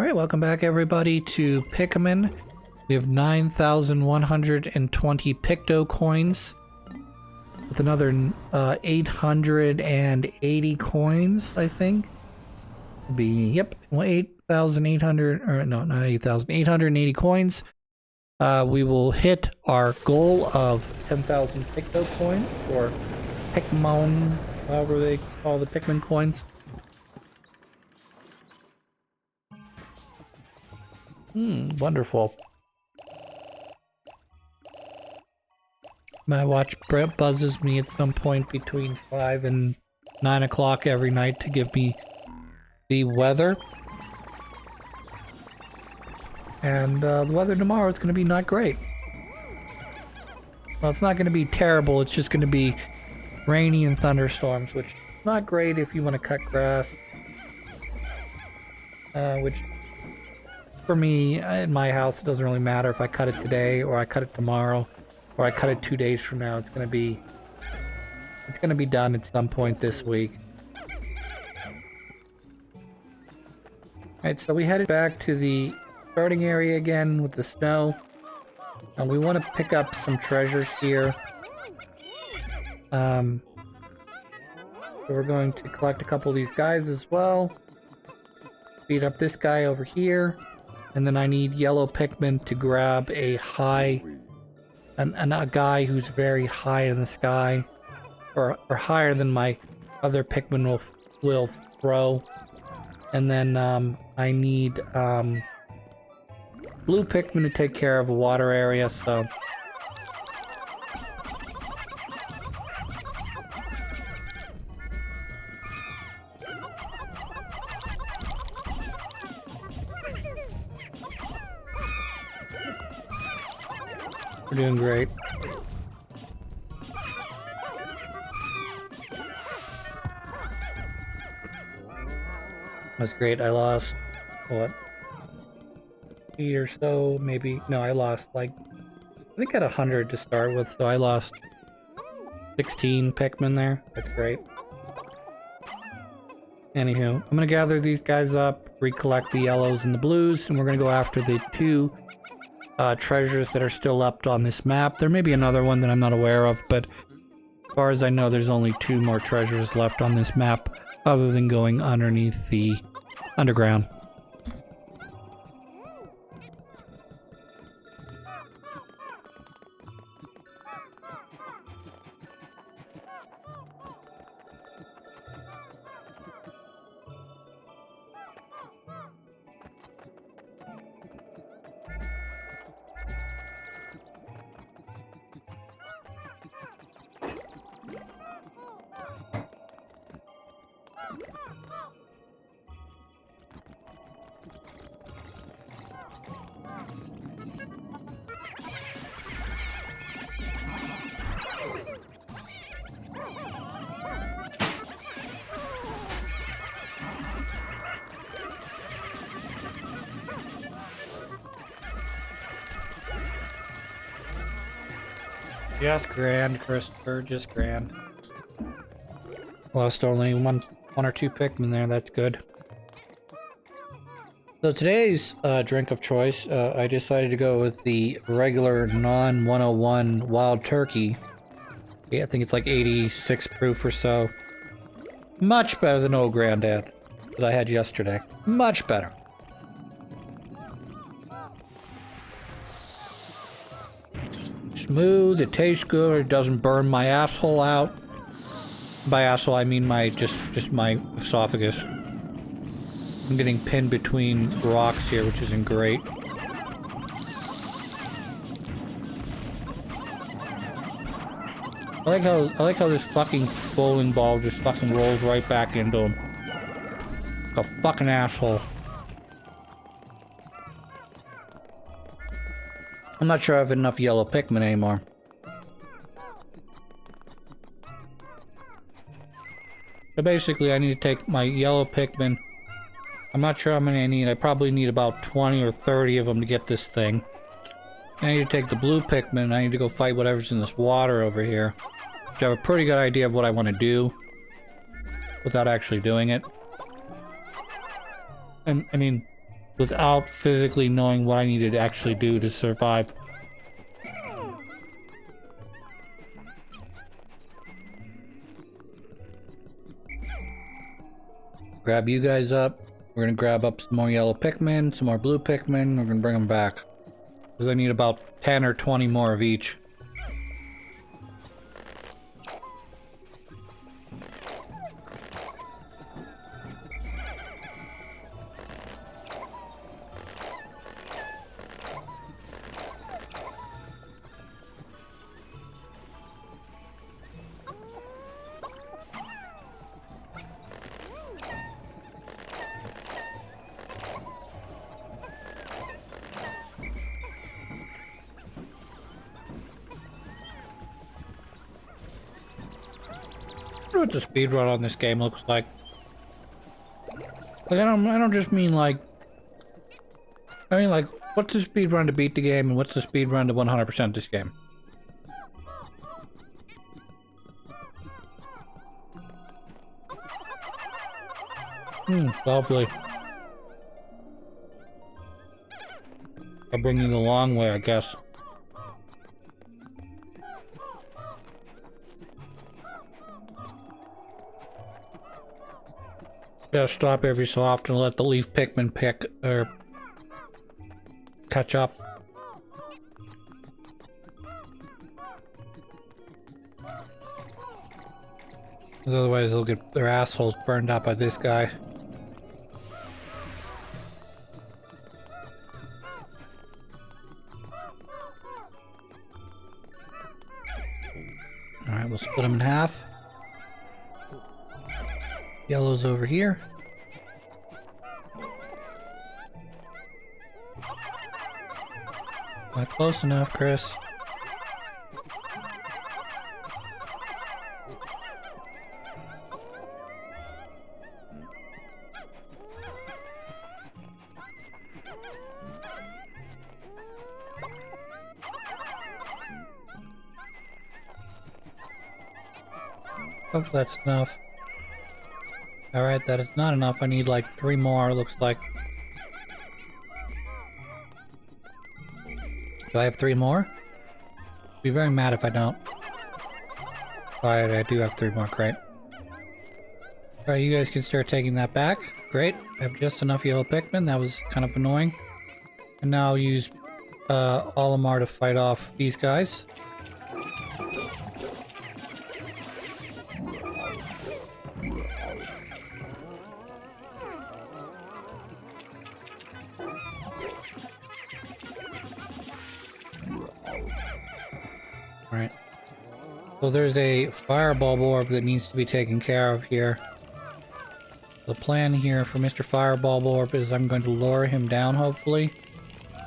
Alright, welcome back everybody to Pikmin. We have 9,120 Picto coins. With another 880 coins, I think. It'll be, yep, 8,800, or no, not 8,000, 880 coins. We will hit our goal of 10,000 Picto coins, or Pikmin, however they call the Pikmin coins. Wonderful. My watch buzzes me at some point between 5 and 9 o'clock every night to give me the weather. And the weather tomorrow is going to be not great. Well, it's not going to be terrible, it's just going to be rainy and thunderstorms, which is not great if you want to cut grass. Which, for me, in my house, it doesn't really matter if I cut it today, or I cut it tomorrow, or I cut it 2 days from now. It's going to be done at some point this week. Alright, so we headed back to the starting area again with the snow. And we want to pick up some treasures here. So we're going to collect a couple of these guys as well. Beat up this guy over here. And then I need yellow Pikmin to grab a a guy who's very high in the sky. Or higher than my other Pikmin will throw. And then I need blue Pikmin to take care of a water area, so... We're doing great. That's great. I lost, what, 8 or so, maybe. No, I lost, like, I think at 100 to start with, so I lost 16 Pikmin there. That's great. Anywho, I'm gonna gather these guys up, recollect the yellows and the blues, and we're gonna go after the two treasures that are still left on this map. There may be another one that I'm not aware of, but as far as I know, there's only 2 more treasures left on this map, other than going underneath the underground. Just grand, Christopher, just grand. Lost only one or two Pikmin there, that's good. So today's drink of choice, I decided to go with the regular non-101 wild turkey. Yeah, I think it's like 86 proof or so. Much better than Old Granddad that I had yesterday. Much better. Smooth, it tastes good, it doesn't burn my asshole out. By asshole I mean my just my esophagus. I'm getting pinned between rocks here, which isn't great. I like how this fucking bowling ball just fucking rolls right back into him. Like a fucking asshole. I'm not sure I have enough yellow Pikmin anymore. So basically, I need to take my yellow Pikmin. I'm not sure how many I need. I probably need about 20 or 30 of them to get this thing. I need to take the blue Pikmin. I need to go fight whatever's in this water over here. Which I have a pretty good idea of what I want to do. Without actually doing it. And, I mean, without physically knowing what I needed to actually do to survive. Grab you guys up. We're gonna grab up some more yellow Pikmin, some more blue Pikmin. We're gonna bring them back. Because I need about 10 or 20 more of each. What the speed run on this game looks like. Like I don't just mean like, I mean like, what's the speed run to beat the game and what's the speed run to 100% this game? Lovely. I'll bring you the long way, I guess. Gotta stop every so often to let the leaf Pikmin pick or catch up. Otherwise they'll get their assholes burned out by this guy. Alright, we'll split them in half. Yellow's over here. Not close enough, Chris. Hope that's enough. Alright, that is not enough. I need like 3 more, looks like. Do I have 3 more? I'd be very mad if I don't. Alright, I do have 3 more, great. Alright, you guys can start taking that back. Great. I have just enough yellow Pikmin. That was kind of annoying. And now I'll use Olimar to fight off these guys. Alright. So there's a fireball orb that needs to be taken care of here. The plan here for Mr. Fireball Orb is I'm going to lower him down, hopefully.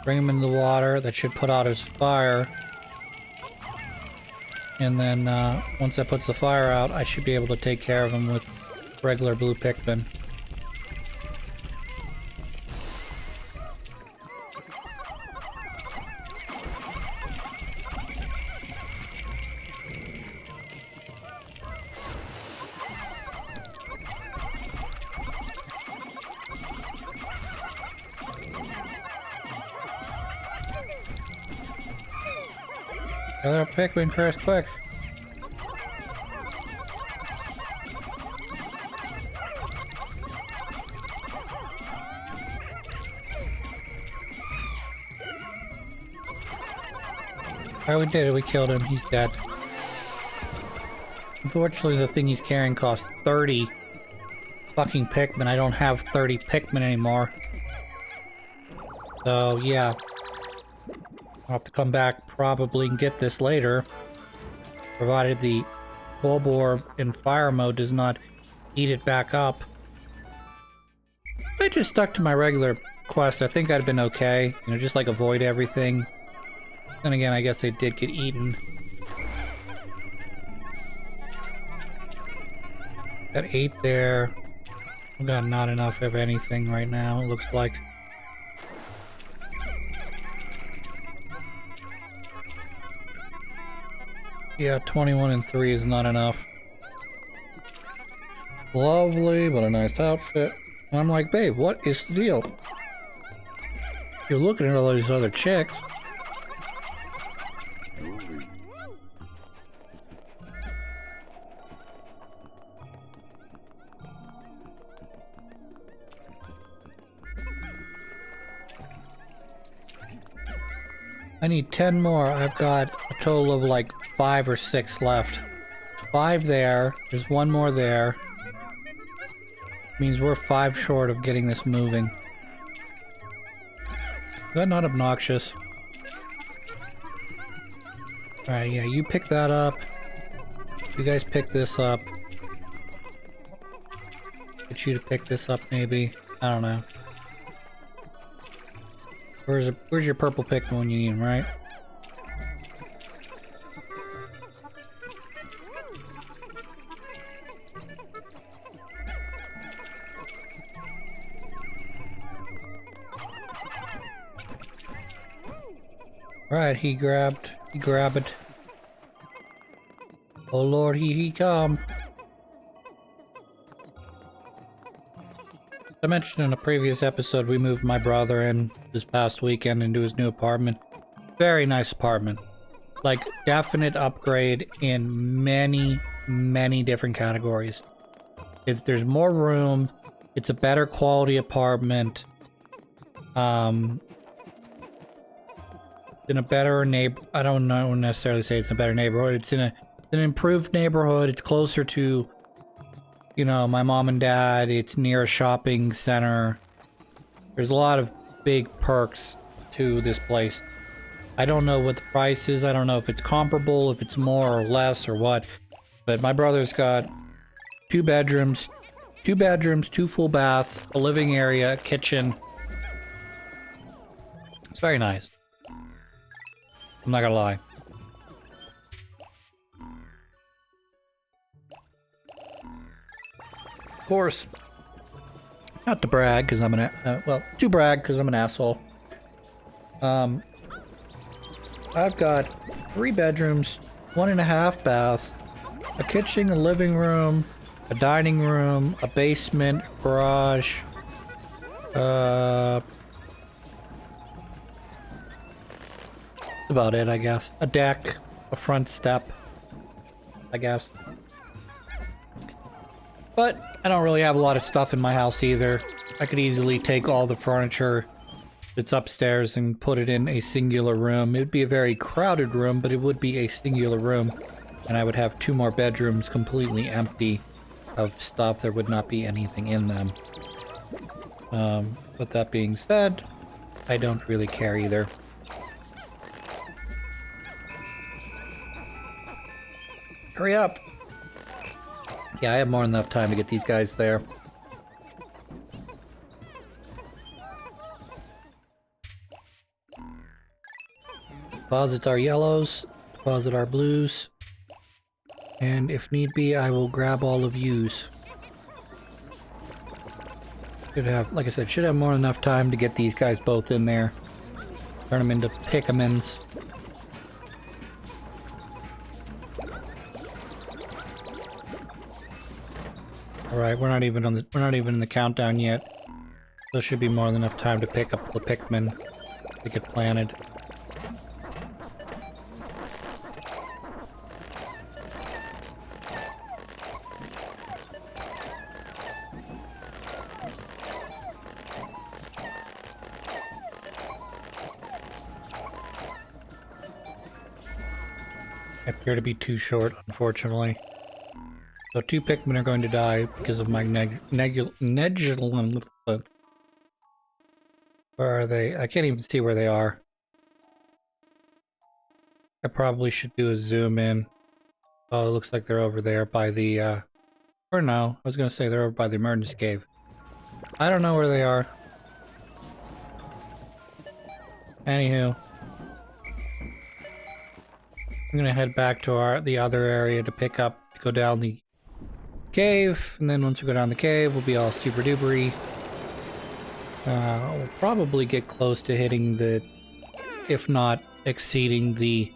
Bring him in the water. That should put out his fire. And then once that puts the fire out, I should be able to take care of him with regular blue Pikmin. Gather up Pikmin, Chris, quick! Alright, we did it, we killed him, he's dead. Unfortunately, the thing he's carrying costs 30 fucking Pikmin. I don't have 30 Pikmin anymore. So, yeah. I'll have to come back probably and get this later, provided the bulb orb in fire mode does not eat it back up. If I just stuck to my regular quest, I think I'd have been okay. You know, just like avoid everything. Then again, I guess they did get eaten. Got 8 there. I've got not enough of anything right now, it looks like. Yeah, 21 and 3 is not enough. Lovely, but a nice outfit. And I'm like, babe, what is the deal? You're looking at all these other chicks. I need 10 more. I've got a total of like 5 or 6 left. 5 there. There's 1 more there. Means we're 5 short of getting this moving. Is that not obnoxious? Alright, yeah, you pick that up. You guys pick this up. Get you to pick this up, maybe. I don't know. Where's your purple Pikmin when you need him, right? Right, he grabbed it. Oh Lord, he come. I mentioned in a previous episode, we moved my brother in this past weekend into his new apartment. Very nice apartment. Like, definite upgrade in many, many different categories. There's more room. It's a better quality apartment. In a better I don't know necessarily say it's a better neighborhood. It's in an improved neighborhood. It's closer to, you know, my mom and dad. It's near a shopping center. There's a lot of big perks to this place. I don't know what the price is. I don't know if it's comparable, if it's more or less or what. But my brother's got 2 bedrooms, 2 full baths, a living area, a kitchen. It's very nice. I'm not gonna lie. Of course, not to brag because I'm an well, to brag because I'm an asshole. I've got 3 bedrooms, 1.5 baths, a kitchen, a living room, a dining room, a basement, a garage. That's about it, I guess. A deck, a front step, I guess. But I don't really have a lot of stuff in my house either. I could easily take all the furniture that's upstairs and put it in a singular room. It would be a very crowded room, but it would be a singular room. And I would have 2 more bedrooms completely empty of stuff. There would not be anything in them. With that being said, I don't really care either. Hurry up! Yeah, I have more than enough time to get these guys there. Deposit our yellows, deposit our blues, and if need be, I will grab all of yous. Should have, like I said, should have more than enough time to get these guys both in there. Turn them into Pikmins. Alright, we're not even in the countdown yet. So should be more than enough time to pick up the Pikmin to get planted. I appear to be too short, unfortunately. So 2 Pikmin are going to die because of my Where are they? I can't even see where they are. I probably should do a zoom in. Oh, it looks like they're over there by the, or no, I was gonna say they're over by the emergency cave. I don't know where they are. Anywho. I'm gonna head back to the other area to go down the cave, and then once we go down the cave, we'll be all super dupery. We'll probably get close to hitting the, if not exceeding the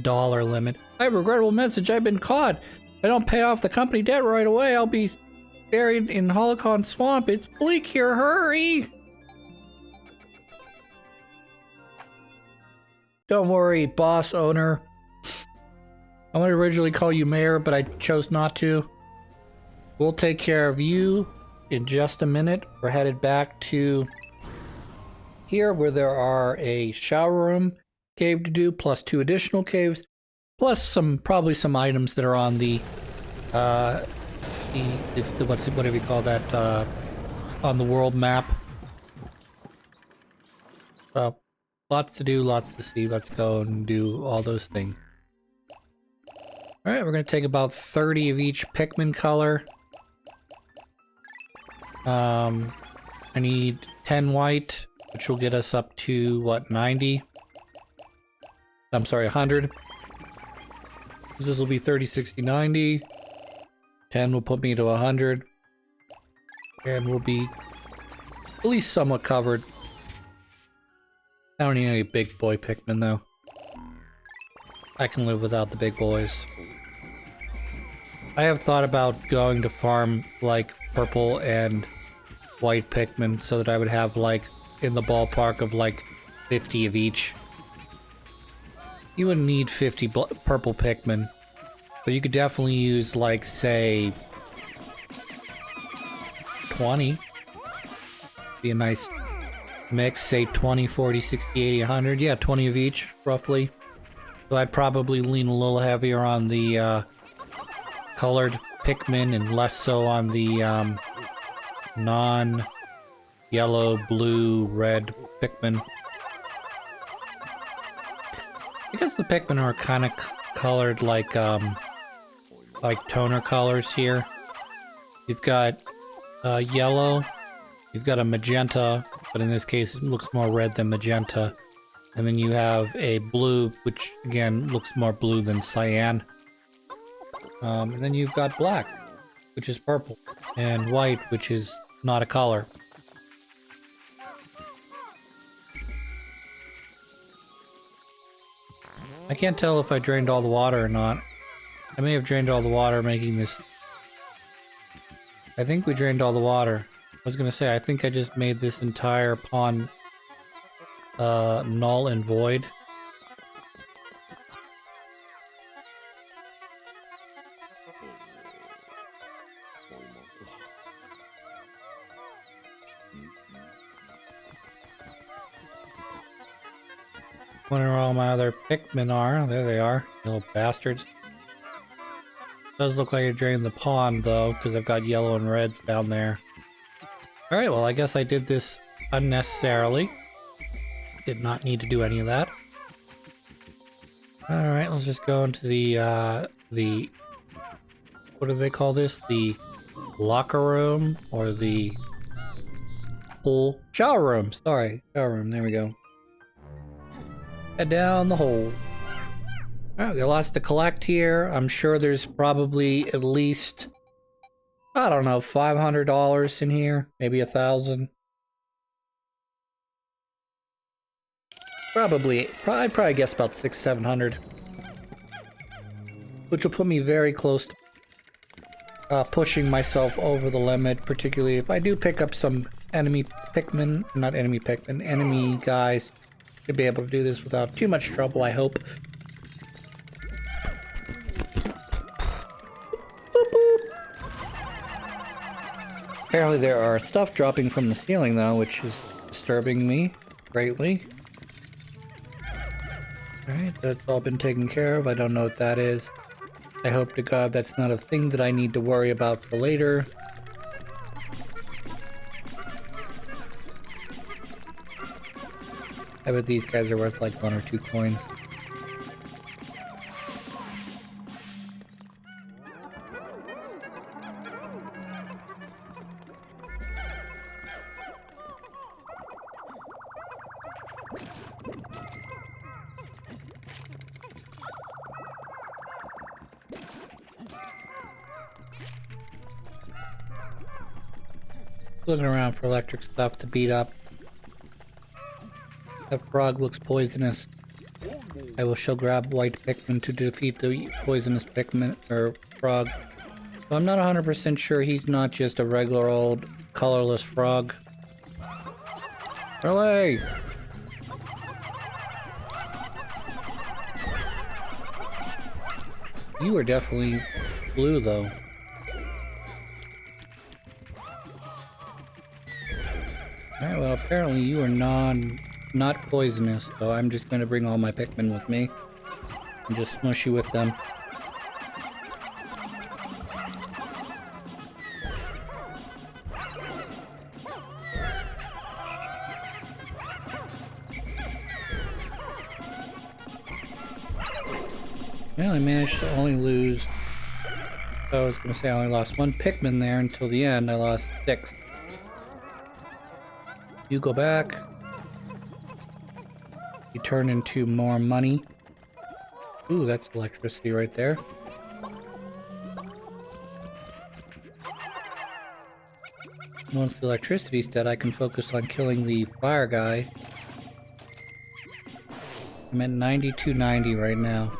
dollar limit. I have a regrettable message. I've been caught. If I don't pay off the company debt right away, I'll be buried in Holocon Swamp. It's bleak here. Hurry! Don't worry, boss owner. I wanted to originally call you mayor, but I chose not to. We'll take care of you in just a minute. We're headed back to here where there are a shower room cave to do, plus 2 additional caves, plus probably some items that are on the whatever you call that, on the world map. So, lots to do, lots to see. Let's go and do all those things. Alright, we're going to take about 30 of each Pikmin color. I need 10 white, which will get us up to, what, 90? I'm sorry, 100. This will be 30, 60, 90. 10 will put me to 100. And we'll be at least somewhat covered. I don't need any big boy Pikmin, though. I can live without the big boys. I have thought about going to farm, like, purple and white Pikmin so that I would have, like, in the ballpark of, like, 50 of each. You wouldn't need 50 purple Pikmin, but you could definitely use, like, say, 20. Be a nice mix, say 20, 40, 60, 80, 100. Yeah, 20 of each, roughly. So I'd probably lean a little heavier on the colored Pikmin and less so on the non-yellow, blue, red Pikmin. I guess the Pikmin are kind of colored like toner colors here. You've got yellow, you've got a magenta, but in this case it looks more red than magenta. And then you have a blue, which again looks more blue than cyan. And then you've got black, which is purple, and white, which is not a color. I can't tell if I drained all the water or not. I may have drained all the water making this. I think we drained all the water. I was gonna say, I think I just made this entire pond null and void. Wonder where all my other Pikmin are. There they are, little bastards. Does look like I drained the pond though, because I've got yellow and reds down there. Alright, well I guess I did this unnecessarily. Did not need to do any of that. Alright, let's just go into the what do they call this? The locker room, or the pool? Shower room, sorry. Shower room, there we go. Head down the hole. Alright, we got lots to collect here. I'm sure there's probably at least, I don't know, $500 in here. Maybe 1,000. I'd probably guess about 600-700. Which will put me very close to pushing myself over the limit, particularly if I do pick up some enemy Pikmin, not enemy Pikmin, enemy guys. To be able to do this without too much trouble, I hope. Boop, boop. Apparently there are stuff dropping from the ceiling though, which is disturbing me greatly. Alright, that's all been taken care of. I don't know what that is. I hope to God that's not a thing that I need to worry about for later. I bet these guys are worth like 1 or 2 coins. Looking around for electric stuff to beat up. That frog looks poisonous. I shall grab white Pikmin to defeat the poisonous Pikmin, or frog. So I'm not 100% sure he's not just a regular old colorless frog. Really? You are definitely blue, though. Alright, well, apparently you are not poisonous, so I'm just gonna bring all my Pikmin with me and just smush you with them. Well, I managed to only lose... I was gonna say I only lost 1 Pikmin there until the end. I lost 6. You go back. You turn into more money. Ooh, that's electricity right there. Once the electricity's dead, I can focus on killing the fire guy. I'm at 9290 right now.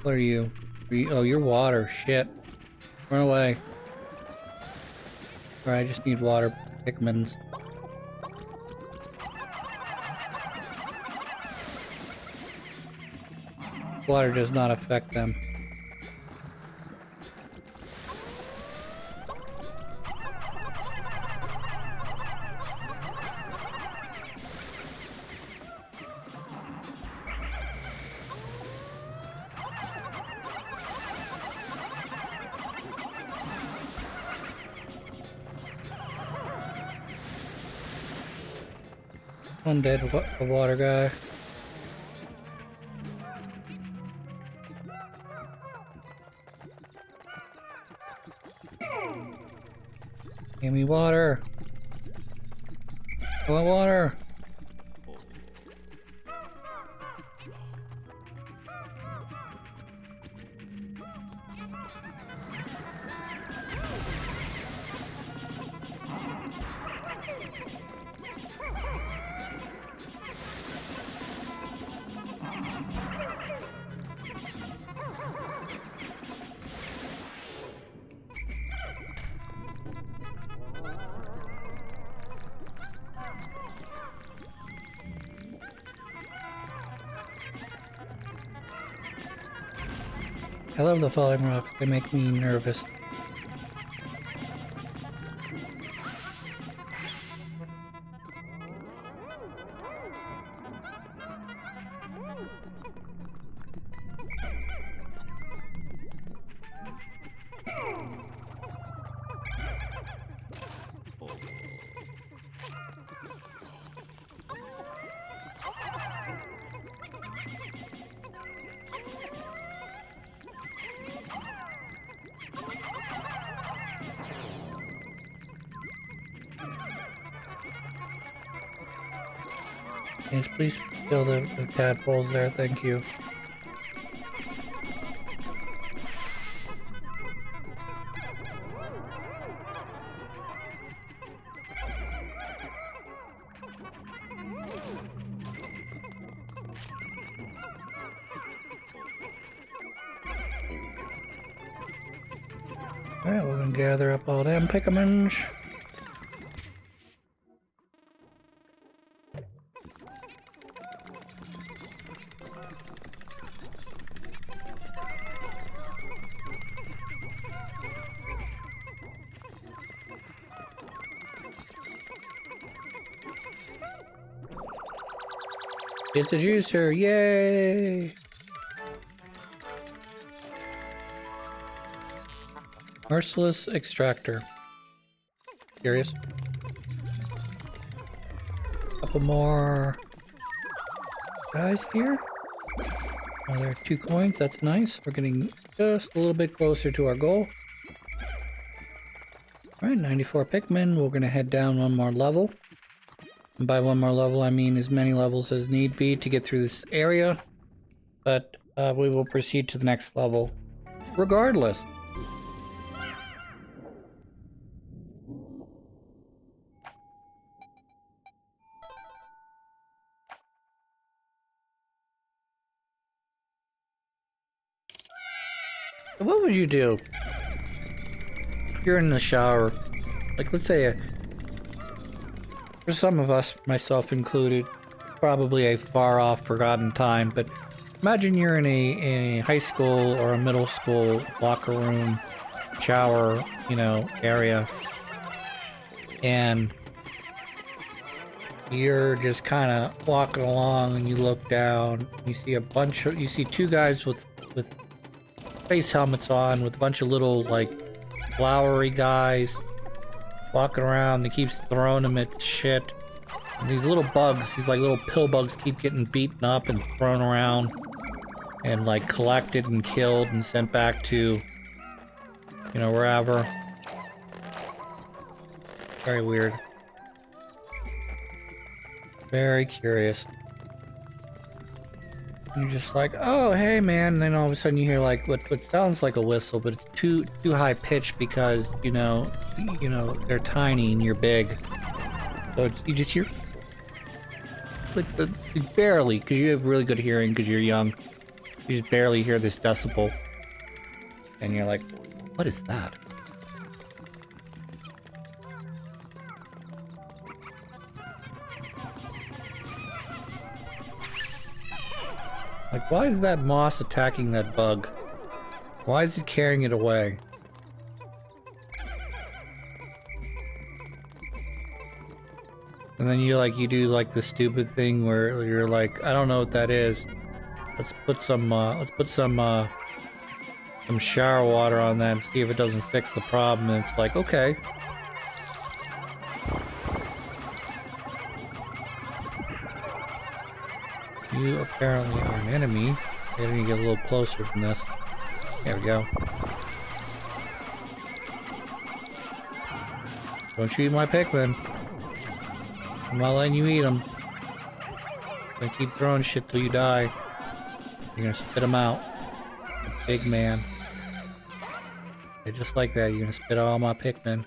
What are you? Oh, you're water. Shit. Run away. Alright, I just need water Pikmins. Water does not affect them. One dead water guy. Give me water. I want water. I love the falling rocks, they make me nervous. Yes, please kill the tadpoles there, thank you. Alright, we're gonna gather up all them Pikmins. It's a juicer, yay! Merciless extractor. Curious. Couple more guys here. Oh, there are 2 coins, that's nice. We're getting just a little bit closer to our goal. Alright, 94 Pikmin. We're gonna head down 1 more level. And by 1 more level, I mean as many levels as need be to get through this area. But we will proceed to the next level regardless. What would you do if you're in the shower? Like, let's say, for some of us, myself included, probably a far-off, forgotten time, but Imagine you're in a high school or a middle school locker room, shower, area, and you're just kind of walking along and you look down, you see two guys with face helmets on with a bunch of little, like, flowery guys walking around. They keeps throwing them at shit. And these little bugs, these like little pill bugs, keep getting beaten up and thrown around and like collected and killed and sent back to, wherever. Very weird. Very curious. And you're just like, oh, hey, man. And then all of a sudden you hear like what sounds like a whistle, but it's too high pitched because, they're tiny and you're big. So you just hear, like, barely, because you have really good hearing because you're young. You just barely hear this decibel. And you're like, what is that? Like, why is that moss attacking that bug? Why is it carrying it away? And then you do like the stupid thing where you're like, I don't know what that is. Let's put some shower water on that and see if it doesn't fix the problem. And it's like, okay. You apparently are an enemy. I need to get a little closer from this. There we go. Don't you eat my Pikmin. I'm not letting you eat them. I'm gonna keep throwing shit till you die. You're gonna spit them out. Big man. Yeah, just like that, you're gonna spit out all my Pikmin.